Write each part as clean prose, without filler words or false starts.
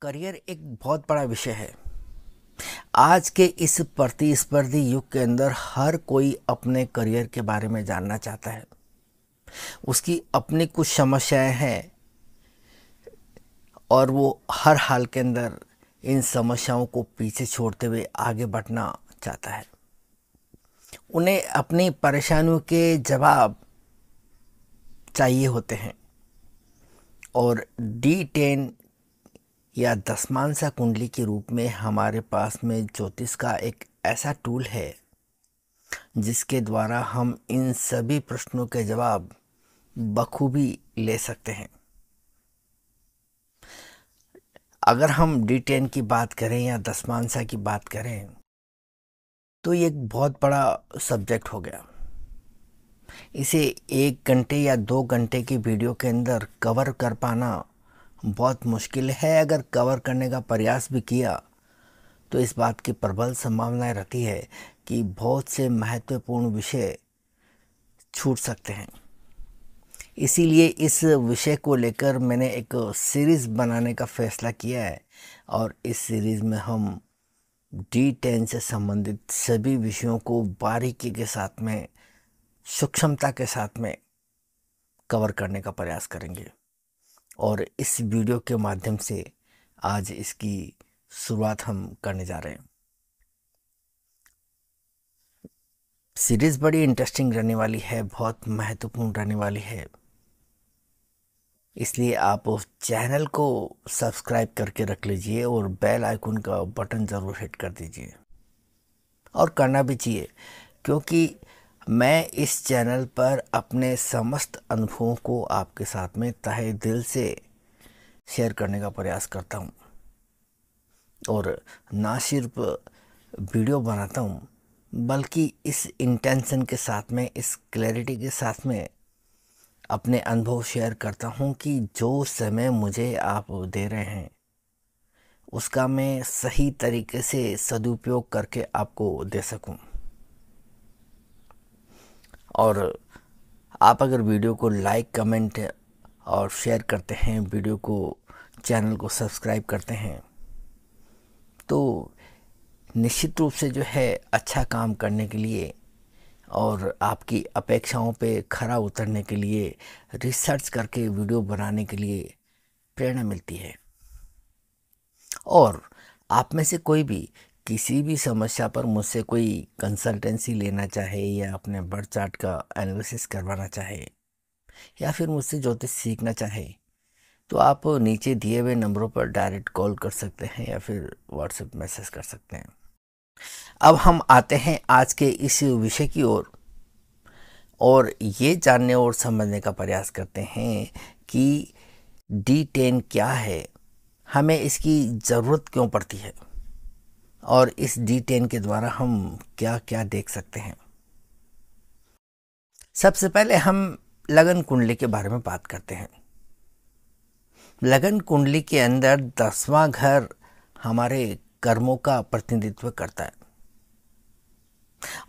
Career एक बहुत बड़ा विषय है। आज के इस प्रतिस्पर्धी युग के अंदर हर कोई अपने करियर के बारे में जानना चाहता है। उसकी अपनी कुछ समस्याएं हैं और वो हर हाल के अंदर इन समस्याओं को पीछे छोड़ते हुए आगे बढ़ना चाहता है। उन्हें अपनी परेशानियों के जवाब चाहिए होते हैं और D10 या दसमांसा कुंडली के रूप में हमारे पास में ज्योतिष का एक ऐसा टूल है जिसके द्वारा हम इन सभी प्रश्नों के जवाब बखूबी ले सकते हैं। अगर हम D10 की बात करें या दसमांसा की बात करें तो ये एक बहुत बड़ा सब्जेक्ट हो गया। इसे 1 घंटे या 2 घंटे की वीडियो के अंदर कवर कर पाना बहुत मुश्किल है। अगर कवर करने का प्रयास भी किया तो इस बात की प्रबल संभावना रहती है कि बहुत से महत्वपूर्ण विषय छूट सकते हैं। इसीलिए इस विषय को लेकर मैंने एक सीरीज़ बनाने का फैसला किया है और इस सीरीज़ में हम D10 से संबंधित सभी विषयों को बारीकी के साथ में, सूक्ष्मता के साथ में कवर करने का प्रयास करेंगे और इस वीडियो के माध्यम से आज इसकी शुरुआत हम करने जा रहे हैं। सीरीज़ बड़ी इंटरेस्टिंग रहने वाली है, बहुत महत्वपूर्ण रहने वाली है, इसलिए आप उस चैनल को सब्सक्राइब करके रख लीजिए और बेल आइकन का बटन ज़रूर हिट कर दीजिए। और करना भी चाहिए क्योंकि मैं इस चैनल पर अपने समस्त अनुभवों को आपके साथ में तहे दिल से शेयर करने का प्रयास करता हूँ और ना सिर्फ वीडियो बनाता हूँ बल्कि इस इंटेंशन के साथ में, इस क्लैरिटी के साथ में अपने अनुभव शेयर करता हूँ कि जो समय मुझे आप दे रहे हैं उसका मैं सही तरीके से सदुपयोग करके आपको दे सकूं। और आप अगर वीडियो को लाइक, कमेंट और शेयर करते हैं, वीडियो को, चैनल को सब्सक्राइब करते हैं तो निश्चित रूप से जो है अच्छा काम करने के लिए और आपकी अपेक्षाओं पे खरा उतरने के लिए, रिसर्च करके वीडियो बनाने के लिए प्रेरणा मिलती है। और आप में से कोई भी किसी भी समस्या पर मुझसे कोई कंसल्टेंसी लेना चाहे या अपने बर्थ चार्ट का एनालिसिस करवाना चाहे या फिर मुझसे ज्योतिष सीखना चाहे तो आप नीचे दिए हुए नंबरों पर डायरेक्ट कॉल कर सकते हैं या फिर व्हाट्सएप मैसेज कर सकते हैं। अब हम आते हैं आज के इस विषय की ओर और ये जानने और समझने का प्रयास करते हैं कि D10 क्या है, हमें इसकी ज़रूरत क्यों पड़ती है और इस D10 के द्वारा हम क्या क्या देख सकते हैं। सबसे पहले हम लगन कुंडली के बारे में बात करते हैं। लगन कुंडली के अंदर 10वां घर हमारे कर्मों का प्रतिनिधित्व करता है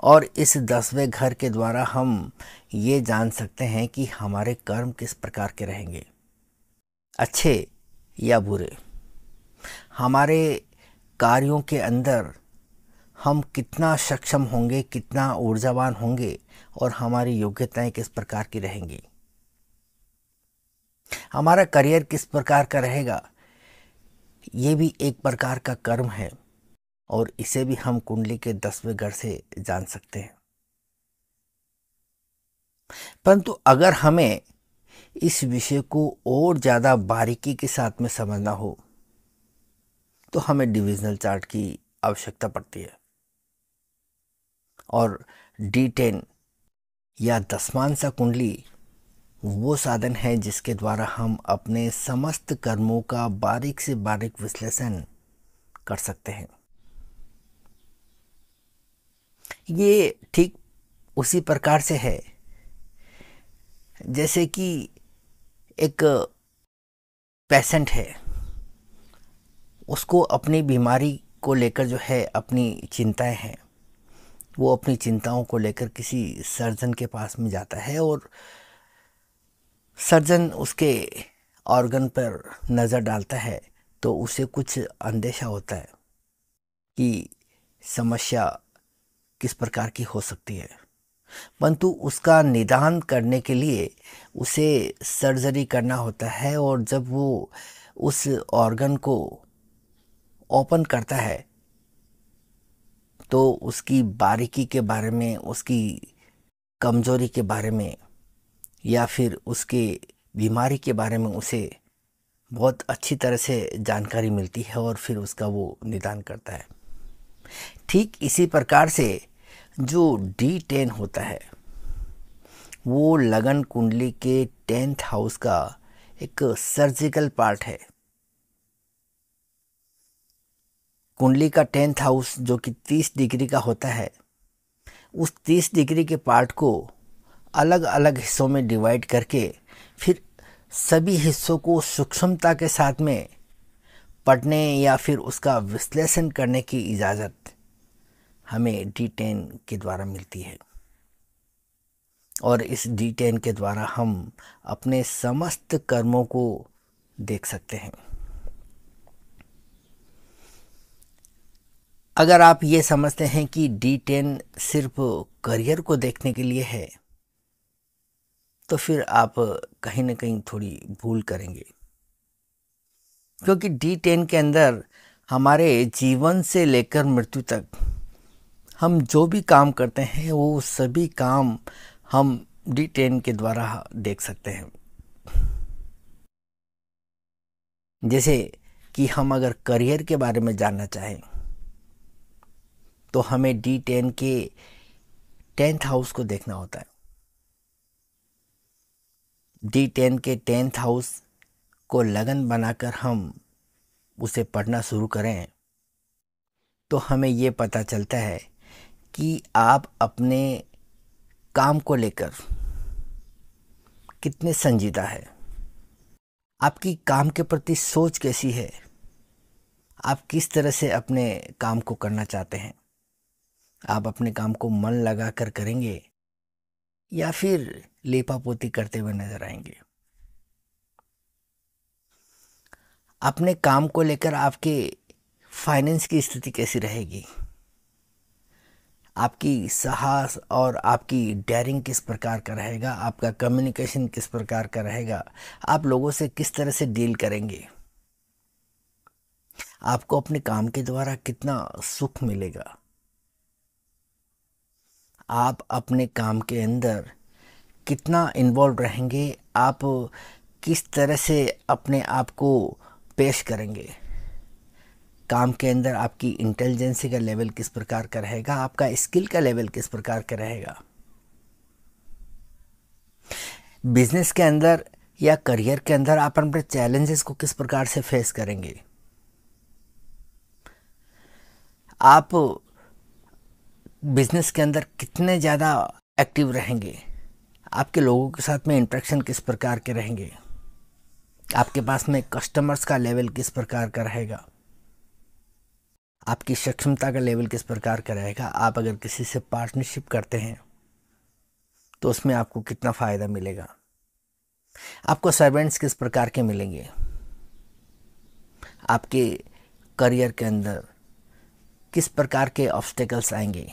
और इस 10वें घर के द्वारा हम ये जान सकते हैं कि हमारे कर्म किस प्रकार के रहेंगे, अच्छे या बुरे। हमारे कार्यों के अंदर हम कितना सक्षम होंगे, कितना ऊर्जावान होंगे और हमारी योग्यताएं किस प्रकार की रहेंगी। हमारा करियर किस प्रकार का रहेगा, ये भी एक प्रकार का कर्म है और इसे भी हम कुंडली के 10वें घर से जान सकते हैं। परंतु अगर हमें इस विषय को और ज़्यादा बारीकी के साथ में समझना हो तो हमें डिविजनल चार्ट की आवश्यकता पड़ती है और D10 या दसमांसा कुंडली वो साधन है जिसके द्वारा हम अपने समस्त कर्मों का बारीक से बारीक विश्लेषण कर सकते हैं। ये ठीक उसी प्रकार से है जैसे कि एक पेशेंट है, उसको अपनी बीमारी को लेकर जो है अपनी चिंताएं हैं, वो अपनी चिंताओं को लेकर किसी सर्जन के पास में जाता है और सर्जन उसके ऑर्गन पर नज़र डालता है तो उसे कुछ अंदेशा होता है कि समस्या किस प्रकार की हो सकती है, परंतु उसका निदान करने के लिए उसे सर्जरी करना होता है। और जब वो उस ऑर्गन को ओपन करता है तो उसकी बारीकी के बारे में, उसकी कमजोरी के बारे में या फिर उसके बीमारी के बारे में उसे बहुत अच्छी तरह से जानकारी मिलती है और फिर उसका वो निदान करता है। ठीक इसी प्रकार से जो D10 होता है वो लगन कुंडली के 10th हाउस का एक सर्जिकल पार्ट है। कुंडली का 10th हाउस जो कि 30 डिग्री का होता है, उस 30 डिग्री के पार्ट को अलग अलग हिस्सों में डिवाइड करके फिर सभी हिस्सों को सूक्ष्मता के साथ में पढ़ने या फिर उसका विश्लेषण करने की इजाज़त हमें D10 के द्वारा मिलती है। और इस D10 के द्वारा हम अपने समस्त कर्मों को देख सकते हैं। अगर आप ये समझते हैं कि D10 सिर्फ करियर को देखने के लिए है तो फिर आप कहीं ना कहीं थोड़ी भूल करेंगे, क्योंकि D10 के अंदर हमारे जीवन से लेकर मृत्यु तक हम जो भी काम करते हैं वो सभी काम हम D10 के द्वारा देख सकते हैं। जैसे कि हम अगर करियर के बारे में जानना चाहें तो हमें D10 के 10th हाउस को देखना होता है। D10 के 10th हाउस को लगन बनाकर हम उसे पढ़ना शुरू करें तो हमें ये पता चलता है कि आप अपने काम को लेकर कितने संजीदा है, आपकी काम के प्रति सोच कैसी है, आप किस तरह से अपने काम को करना चाहते हैं, आप अपने काम को मन लगा कर करेंगे या फिर लेपापोती करते हुए नजर आएंगे। अपने काम को लेकर आपके फाइनेंस की स्थिति कैसी रहेगी, आपकी साहस और आपकी डेयरिंग किस प्रकार का रहेगा, आपका कम्युनिकेशन किस प्रकार का रहेगा, आप लोगों से किस तरह से डील करेंगे, आपको अपने काम के द्वारा कितना सुख मिलेगा, आप अपने काम के अंदर कितना इन्वॉल्व रहेंगे, आप किस तरह से अपने आप को पेश करेंगे, काम के अंदर आपकी इंटेलिजेंसी का लेवल किस प्रकार का रहेगा, आपका स्किल का लेवल किस प्रकार का रहेगा, बिजनेस के अंदर या करियर के अंदर आप अपने चैलेंजेस को किस प्रकार से फेस करेंगे, आप बिजनेस के अंदर कितने ज़्यादा एक्टिव रहेंगे, आपके लोगों के साथ में इंटरेक्शन किस प्रकार के रहेंगे, आपके पास में कस्टमर्स का लेवल किस प्रकार का रहेगा, आपकी सक्षमता का लेवल किस प्रकार का रहेगा, आप अगर किसी से पार्टनरशिप करते हैं तो उसमें आपको कितना फ़ायदा मिलेगा, आपको सर्वेंट्स किस प्रकार के मिलेंगे, आपके करियर के अंदर किस प्रकार के ऑब्स्टेकल्स आएंगे,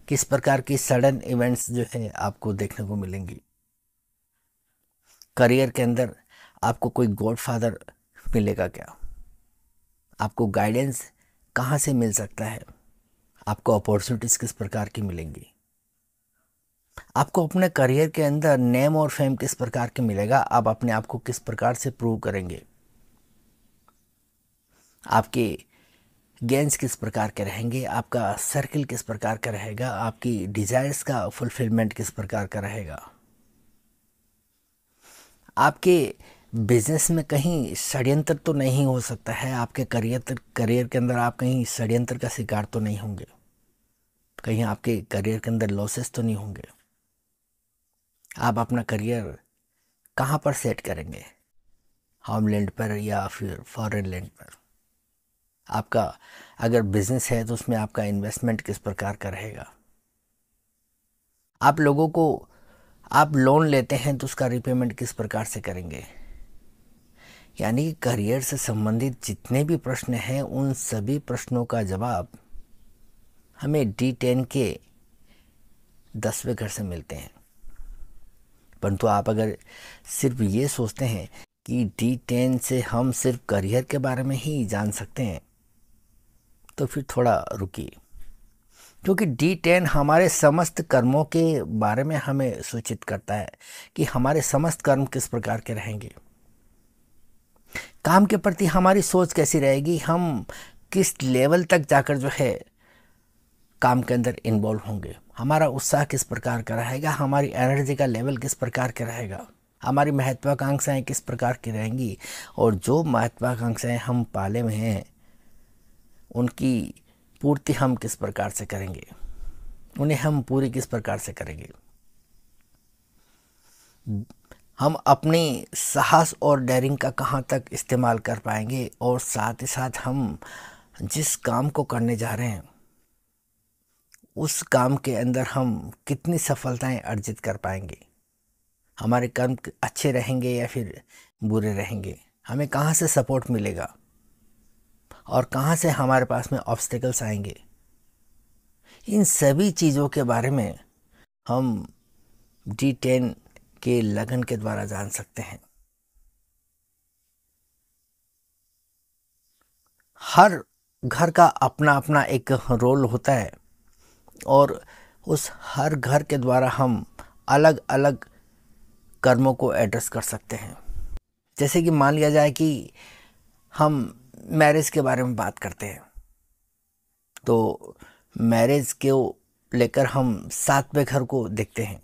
किस प्रकार की सडन इवेंट्स जो है आपको देखने को मिलेंगी, करियर के अंदर आपको कोई गॉडफादर मिलेगा क्या, आपको गाइडेंस कहाँ से मिल सकता है, आपको अपॉर्चुनिटीज़ किस प्रकार की मिलेंगी, आपको अपने करियर के अंदर नेम और फेम किस प्रकार के मिलेगा, आप अपने आप को किस प्रकार से प्रूव करेंगे, आपके गेंस किस प्रकार के रहेंगे, आपका सर्किल किस प्रकार का रहेगा, आपकी डिजायर्स का फुलफिलमेंट किस प्रकार का रहेगा, आपके बिजनेस में कहीं षड्यंत्र तो नहीं हो सकता है, आपके करियर के अंदर आप कहीं षड्यंत्र का शिकार तो नहीं होंगे, कहीं आपके करियर के अंदर लॉसेस तो नहीं होंगे, आप अपना करियर कहाँ पर सेट करेंगे, होमलैंड पर या फिर फॉरेन लैंड पर, आपका अगर बिजनेस है तो उसमें आपका इन्वेस्टमेंट किस प्रकार का रहेगा, आप लोगों को आप लोन लेते हैं तो उसका रिपेमेंट किस प्रकार से करेंगे, यानी कि करियर से संबंधित जितने भी प्रश्न हैं उन सभी प्रश्नों का जवाब हमें D10 के 10वें घर से मिलते हैं। परंतु आप अगर सिर्फ ये सोचते हैं कि D10 से हम सिर्फ करियर के बारे में ही जान सकते हैं तो फिर थोड़ा रुकिए, क्योंकि D10 हमारे समस्त कर्मों के बारे में हमें सूचित करता है कि हमारे समस्त कर्म किस प्रकार के रहेंगे, काम के प्रति हमारी सोच कैसी रहेगी, हम किस लेवल तक जाकर जो है काम के अंदर इन्वॉल्व होंगे, हमारा उत्साह किस प्रकार का रहेगा, हमारी एनर्जी का लेवल किस प्रकार का रहेगा, हमारी महत्वाकांक्षाएं किस प्रकार की रहेंगी, और जो महत्वाकांक्षाएं हम पाले हुए हैं उनकी पूर्ति हम किस प्रकार से करेंगे, उन्हें हम पूरी किस प्रकार से करेंगे। हम अपनी साहस और डेयरिंग का कहाँ तक इस्तेमाल कर पाएंगे, और साथ ही साथ हम जिस काम को करने जा रहे हैं उस काम के अंदर हम कितनी सफलताएं अर्जित कर पाएंगे, हमारे कर्म अच्छे रहेंगे या फिर बुरे रहेंगे, हमें कहाँ से सपोर्ट मिलेगा और कहाँ से हमारे पास में ऑब्स्टेकल्स आएंगे। इन सभी चीज़ों के बारे में हम D10 के लगन के द्वारा जान सकते हैं। हर घर का अपना अपना एक रोल होता है और उस हर घर के द्वारा हम अलग अलग कर्मों को एड्रेस कर सकते हैं। जैसे कि मान लिया जाए कि हम मैरिज के बारे में बात करते हैं, तो मैरिज के लेकर हम 7वें घर को देखते हैं।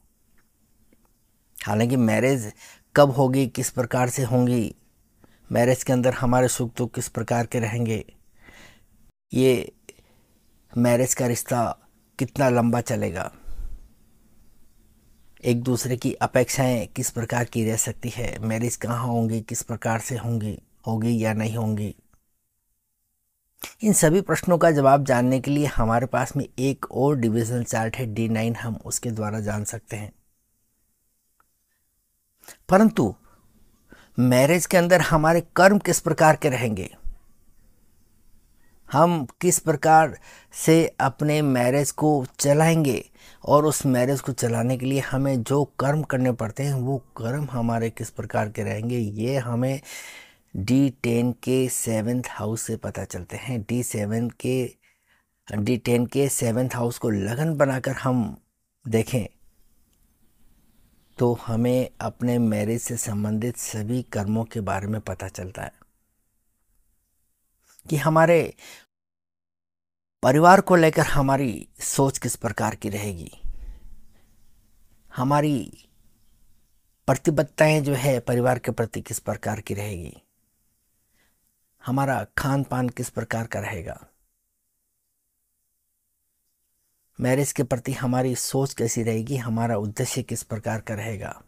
हालांकि मैरिज कब होगी, किस प्रकार से होंगी, मैरिज के अंदर हमारे सुख दुख किस प्रकार के रहेंगे, ये मैरिज का रिश्ता कितना लंबा चलेगा, एक दूसरे की अपेक्षाएं किस प्रकार की रह सकती है, मैरिज कहाँ होंगी, किस प्रकार से होगी या नहीं होंगी। इन सभी प्रश्नों का जवाब जानने के लिए हमारे पास में एक और डिविजनल चार्ट है D9, हम उसके द्वारा जान सकते हैं। परंतु मैरिज के अंदर हमारे कर्म किस प्रकार के रहेंगे, हम किस प्रकार से अपने मैरिज को चलाएंगे, और उस मैरिज को चलाने के लिए हमें जो कर्म करने पड़ते हैं वो कर्म हमारे किस प्रकार के रहेंगे, ये हमें D10 के 7th हाउस से पता चलते हैं। D10 के 7th हाउस को लगन बनाकर हम देखें तो हमें अपने मैरिज से संबंधित सभी कर्मों के बारे में पता चलता है कि हमारे परिवार को लेकर हमारी सोच किस प्रकार की रहेगी, हमारी प्रतिबद्धताएं जो है परिवार के प्रति किस प्रकार की रहेगी, हमारा खान पान किस प्रकार का रहेगा, मैरिज के प्रति हमारी सोच कैसी रहेगी, हमारा उद्देश्य किस प्रकार का रहेगा,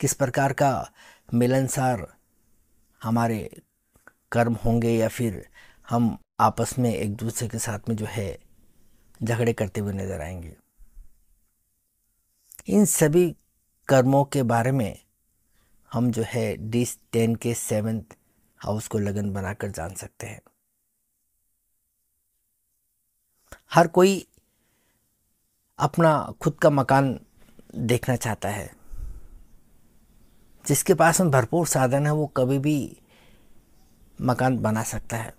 किस प्रकार का मिलनसार हमारे कर्म होंगे, या फिर हम आपस में एक दूसरे के साथ में जो है झगड़े करते हुए नजर आएंगे। इन सभी कर्मों के बारे में हम जो है D10 के 7th हाउस को लगन बनाकर जान सकते हैं। हर कोई अपना खुद का मकान देखना चाहता है, जिसके पास में भरपूर साधन है वो कभी भी मकान बना सकता है।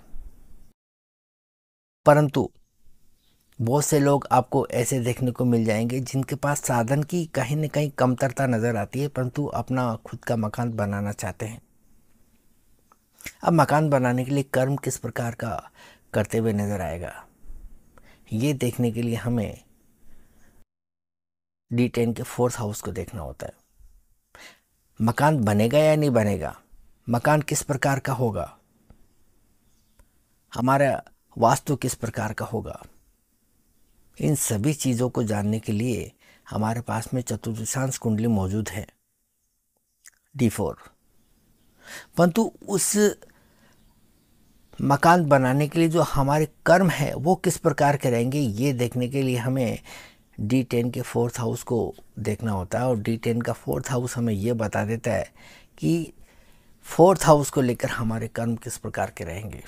परंतु बहुत से लोग आपको ऐसे देखने को मिल जाएंगे जिनके पास साधन की कहीं न कहीं कमतरता नजर आती है, परंतु अपना खुद का मकान बनाना चाहते हैं। अब मकान बनाने के लिए कर्म किस प्रकार का करते हुए नजर आएगा, ये देखने के लिए हमें D10 के 4th हाउस को देखना होता है। मकान बनेगा या नहीं बनेगा, मकान किस प्रकार का होगा, हमारा वास्तु किस प्रकार का होगा, इन सभी चीज़ों को जानने के लिए हमारे पास में चतुर्दशांश कुंडली मौजूद है D4। परंतु उस मकान बनाने के लिए जो हमारे कर्म है वो किस प्रकार के रहेंगे, ये देखने के लिए हमें D10 के 4th हाउस को देखना होता है। और D10 का 4th हाउस हमें ये बता देता है कि फोर्थ हाउस को लेकर हमारे कर्म किस प्रकार के रहेंगे।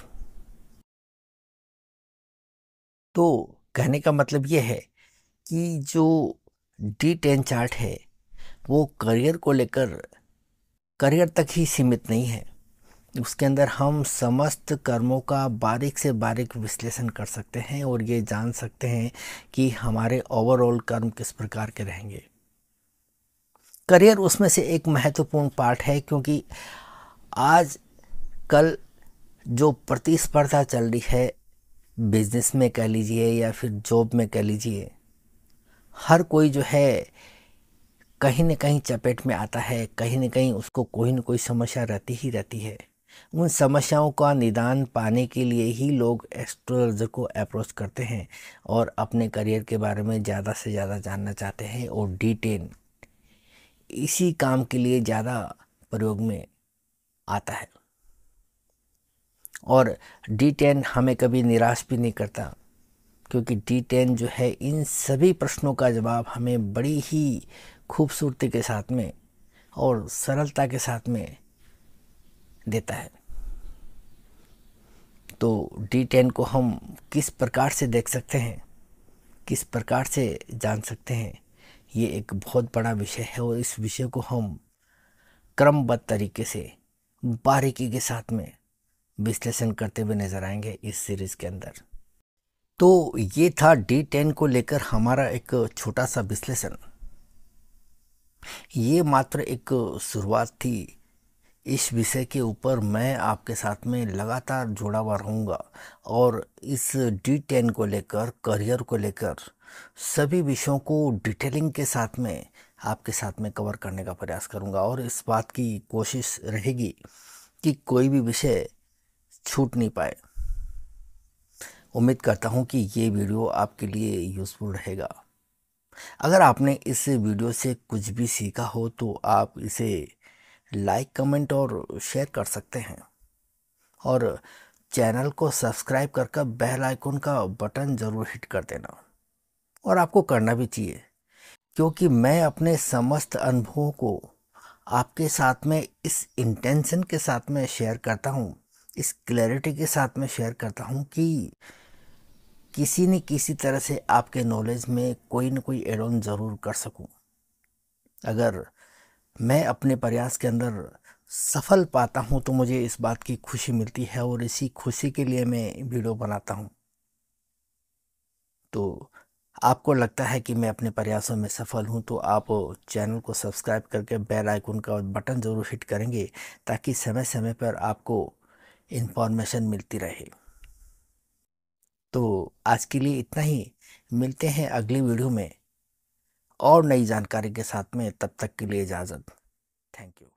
तो कहने का मतलब ये है कि जो D10 चार्ट है वो करियर को लेकर, करियर तक ही सीमित नहीं है। उसके अंदर हम समस्त कर्मों का बारीक से बारीक विश्लेषण कर सकते हैं और ये जान सकते हैं कि हमारे ओवरऑल कर्म किस प्रकार के रहेंगे। करियर उसमें से एक महत्वपूर्ण पार्ट है, क्योंकि आज कल जो प्रतिस्पर्धा चल रही है, बिजनेस में कह लीजिए या फिर जॉब में कह लीजिए, हर कोई जो है कहीं न कहीं चपेट में आता है, कहीं न कहीं उसको कोई न कोई समस्या रहती ही रहती है। उन समस्याओं का निदान पाने के लिए ही लोग एस्ट्रोलॉजर को अप्रोच करते हैं और अपने करियर के बारे में ज़्यादा से ज़्यादा जानना चाहते हैं, और D10 इसी काम के लिए ज़्यादा प्रयोग में आता है। और D10 हमें कभी निराश भी नहीं करता, क्योंकि D10 जो है इन सभी प्रश्नों का जवाब हमें बड़ी ही खूबसूरती के साथ में और सरलता के साथ में देता है। तो D10 को हम किस प्रकार से देख सकते हैं, किस प्रकार से जान सकते हैं, ये एक बहुत बड़ा विषय है और इस विषय को हम क्रमबद्ध तरीके से बारीकी के साथ में विश्लेषण करते हुए नजर आएंगे इस सीरीज के अंदर। तो ये था D10 को लेकर हमारा एक छोटा सा विश्लेषण। ये मात्र एक शुरुआत थी। इस विषय के ऊपर मैं आपके साथ में लगातार जुड़ा हुआ रहूँगा और इस D10 को लेकर, करियर को लेकर सभी विषयों को डिटेलिंग के साथ में आपके साथ में कवर करने का प्रयास करूँगा, और इस बात की कोशिश रहेगी कि कोई भी विषय छूट नहीं पाए। उम्मीद करता हूँ कि ये वीडियो आपके लिए यूज़फुल रहेगा। अगर आपने इस वीडियो से कुछ भी सीखा हो तो आप इसे लाइक, कमेंट और शेयर कर सकते हैं, और चैनल को सब्सक्राइब कर बेल आइकन का बटन ज़रूर हिट कर देना। और आपको करना भी चाहिए, क्योंकि मैं अपने समस्त अनुभवों को आपके साथ में इस इंटेंशन के साथ में शेयर करता हूँ, इस क्लैरिटी के साथ में शेयर करता हूँ कि किसी न किसी तरह से आपके नॉलेज में कोई न कोई एड ऑन ज़रूर कर सकूं। अगर मैं अपने प्रयास के अंदर सफल पाता हूं तो मुझे इस बात की खुशी मिलती है, और इसी खुशी के लिए मैं वीडियो बनाता हूं। तो आपको लगता है कि मैं अपने प्रयासों में सफल हूं तो आप चैनल को सब्सक्राइब करके बेल आइकन का बटन ज़रूर हिट करेंगे, ताकि समय समय पर आपको इन्फॉर्मेशन मिलती रहे। तो आज के लिए इतना ही। मिलते हैं अगली वीडियो में और नई जानकारी के साथ में। तब तक के लिए इजाज़त। Thank you.